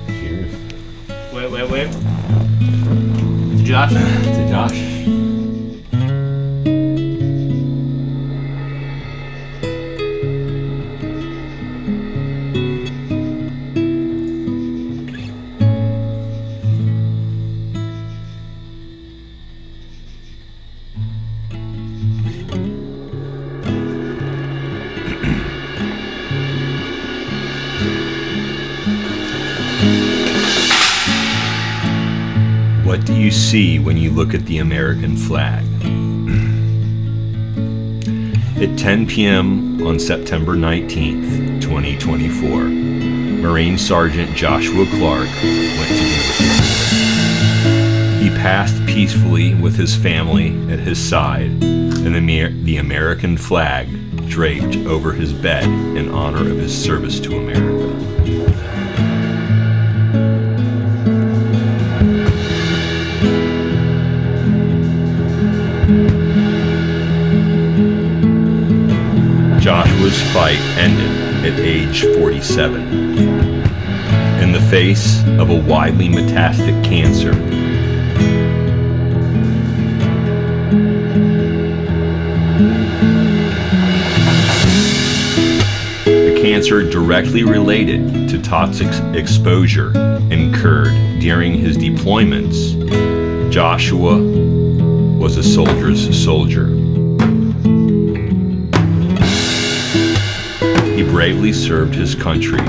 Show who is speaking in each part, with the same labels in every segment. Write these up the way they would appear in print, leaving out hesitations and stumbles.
Speaker 1: Cheers.
Speaker 2: Wait. To Josh?
Speaker 1: To Josh.
Speaker 3: What do you see when you look at the American flag? At 10 p.m. on September 19th, 2024, Marine Sergeant Joshua Clark went to dinner. He passed peacefully with his family at his side, and the American flag draped over his bed in honor of his service to America. Joshua's fight ended at age 47. In the face of a widely metastatic cancer, a cancer directly related to toxic exposure incurred during his deployments, Joshua was a soldier's soldier. He bravely served his country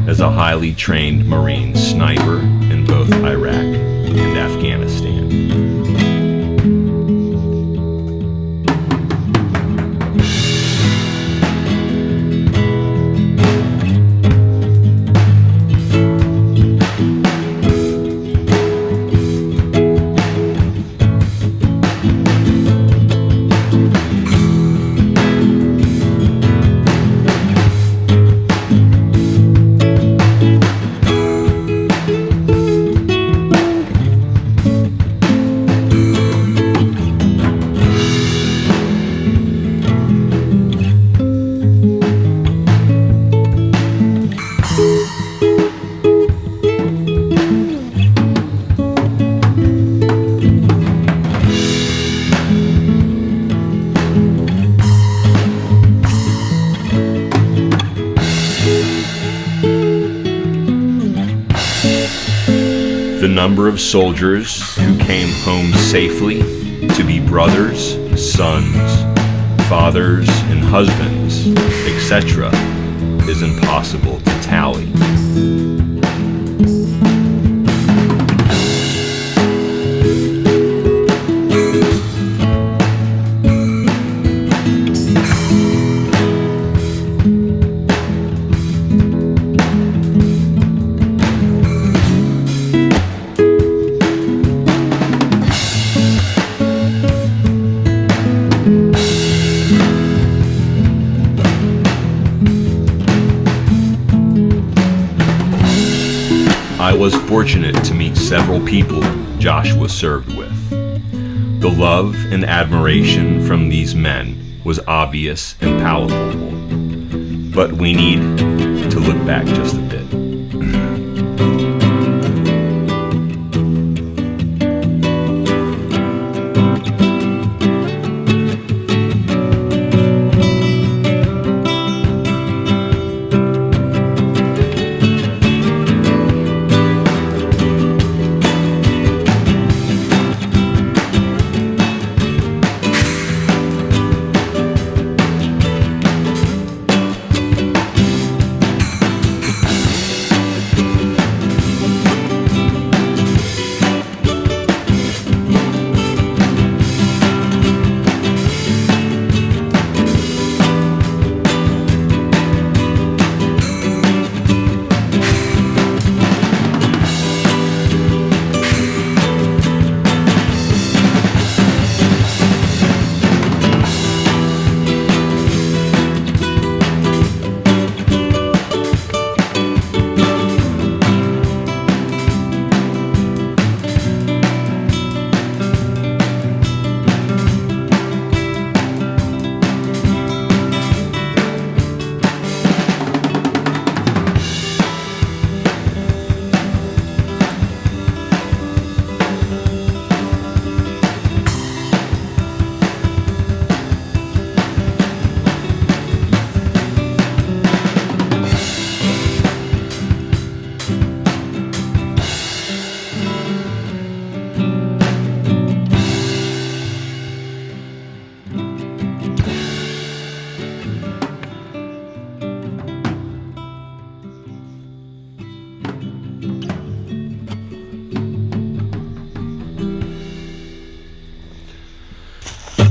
Speaker 3: as a highly trained Marine sniper in both Iraq and Afghanistan. The number of soldiers who came home safely to be brothers, sons, fathers, and husbands, etc., is impossible to tally. I was fortunate to meet several people Joshua served with. The love and admiration from these men was obvious and palatable, but we need to look back just a bit.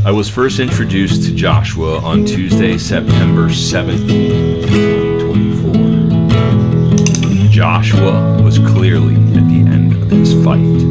Speaker 3: I was first introduced to Joshua on Tuesday, September 17, 2024. Joshua was clearly at the end of his fight.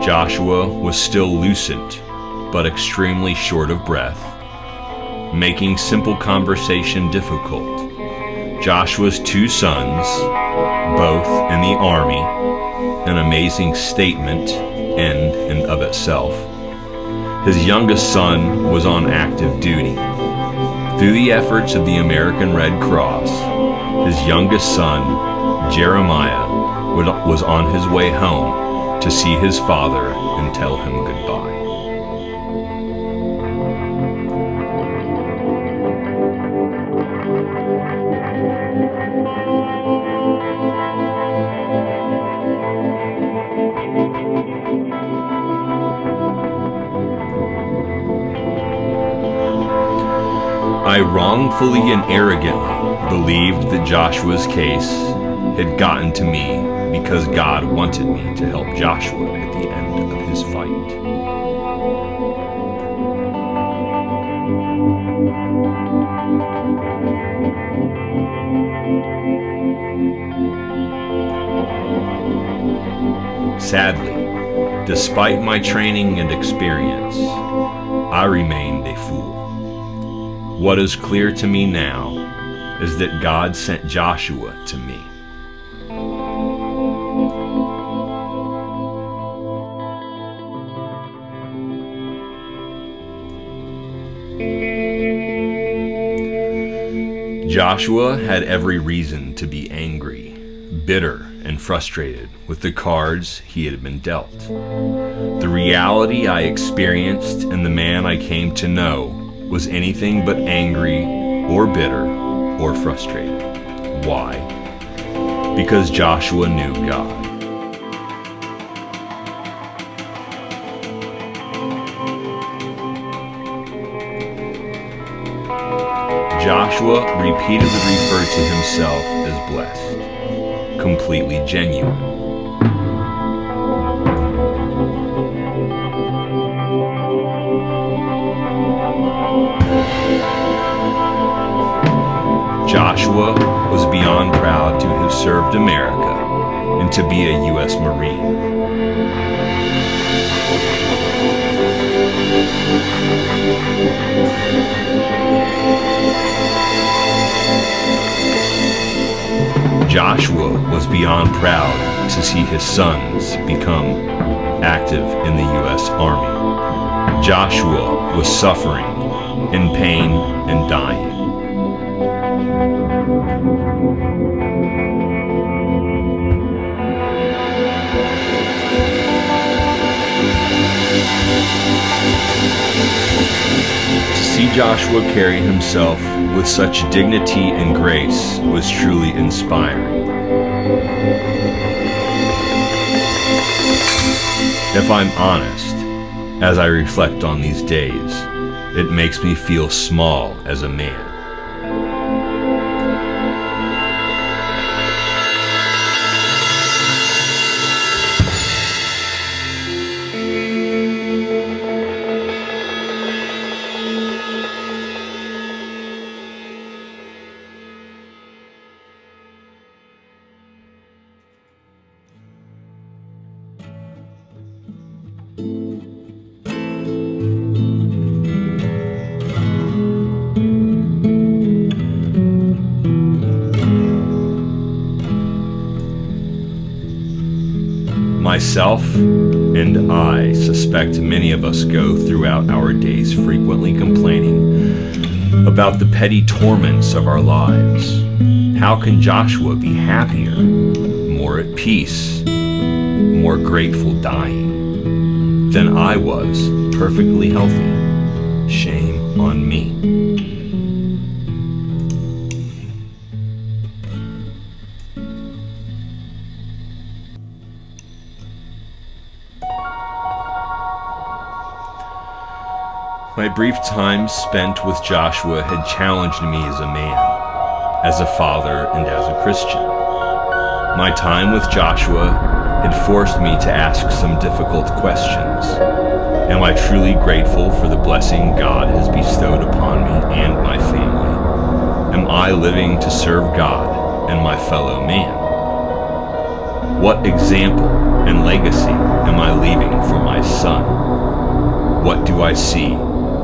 Speaker 3: Joshua was still lucid, but extremely short of breath, making simple conversation difficult. Joshua's two sons, both in the army, an amazing statement in and of itself. His youngest son was on active duty. Through the efforts of the American Red Cross, his youngest son, Jeremiah, was on his way home to see his father and tell him goodbye. I wrongfully and arrogantly believed that Joshua's case had gotten to me because God wanted me to help Joshua at the end of his fight. Sadly, despite my training and experience, I remained a fool. What is clear to me now is that God sent Joshua to me. Joshua had every reason to be angry, bitter, and frustrated with the cards he had been dealt. The reality I experienced and the man I came to know was anything but angry or bitter or frustrated. Why? Because Joshua knew God. Joshua repeatedly referred to himself as blessed, completely genuine. Joshua was beyond proud to have served America and to be a U.S. Marine. Joshua was beyond proud to see his sons become active in the U.S. Army. Joshua was suffering, in pain, and dying. To see Joshua carry himself with such dignity and grace was truly inspiring. If I'm honest, as I reflect on these days, it makes me feel small as a man. Myself and I suspect many of us go throughout our days frequently complaining about the petty torments of our lives. How can Joshua be happier, more at peace, more grateful dying than I was perfectly healthy? Shame on me. My brief time spent with Joshua had challenged me as a man, as a father, and as a Christian. My time with Joshua had forced me to ask some difficult questions. Am I truly grateful for the blessing God has bestowed upon me and my family? Am I living to serve God and my fellow man? What example and legacy am I leaving for my son? What do I see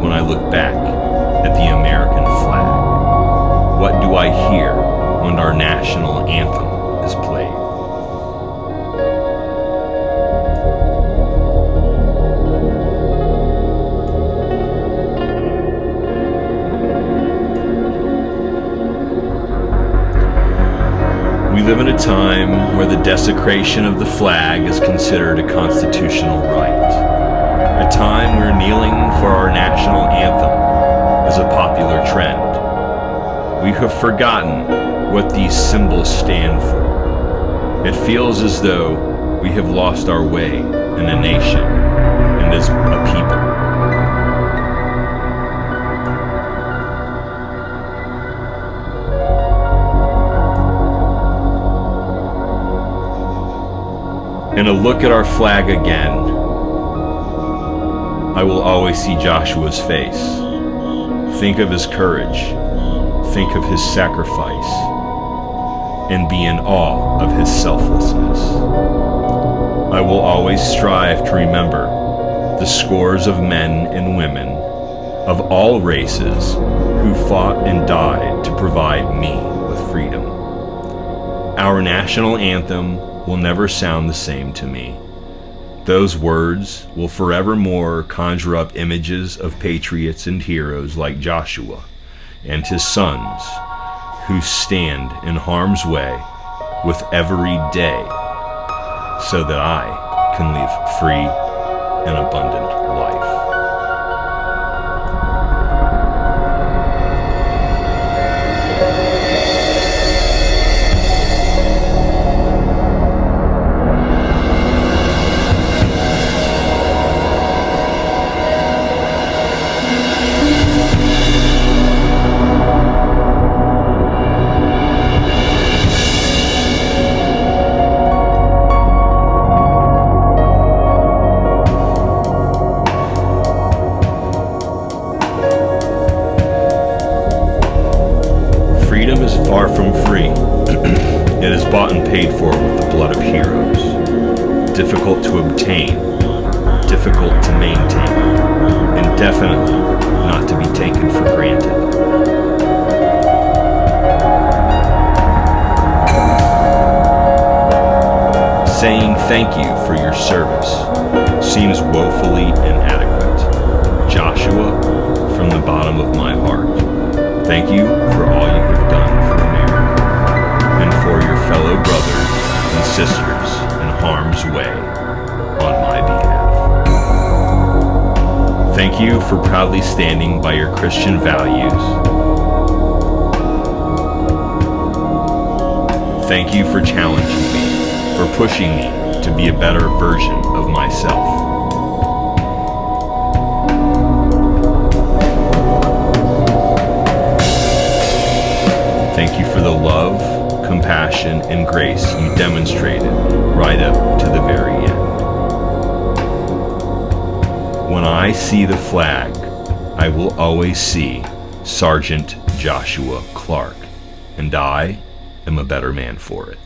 Speaker 3: when I look back at the American flag? What do I hear when our national anthem is played? We live in a time where the desecration of the flag is considered a constitutional right. A time where kneeling for our national anthem is a popular trend. We have forgotten what these symbols stand for. It feels as though we have lost our way in a nation and as a people. And a look at our flag again, I will always see Joshua's face. Think of his courage, think of his sacrifice, and be in awe of his selflessness. I will always strive to remember the scores of men and women of all races who fought and died to provide me with freedom. Our national anthem will never sound the same to me. Those words will forevermore conjure up images of patriots and heroes like Joshua and his sons who stand in harm's way with every day so that I can live free and abundant life. It is bought and paid for with the blood of heroes. Difficult to obtain, difficult to maintain, and definitely not to be taken for granted. Saying thank you for your service seems woefully inadequate. Joshua, from the bottom of my heart, thank you for all you have done for America and for your fellow brothers and sisters in harm's way on my behalf. Thank you for proudly standing by your Christian values. Thank you for challenging me, for pushing me to be a better version of myself. Thank you for the love, compassion, and grace you demonstrated right up to the very end. When I see the flag, I will always see Sergeant Joshua Clark, and I am a better man for it.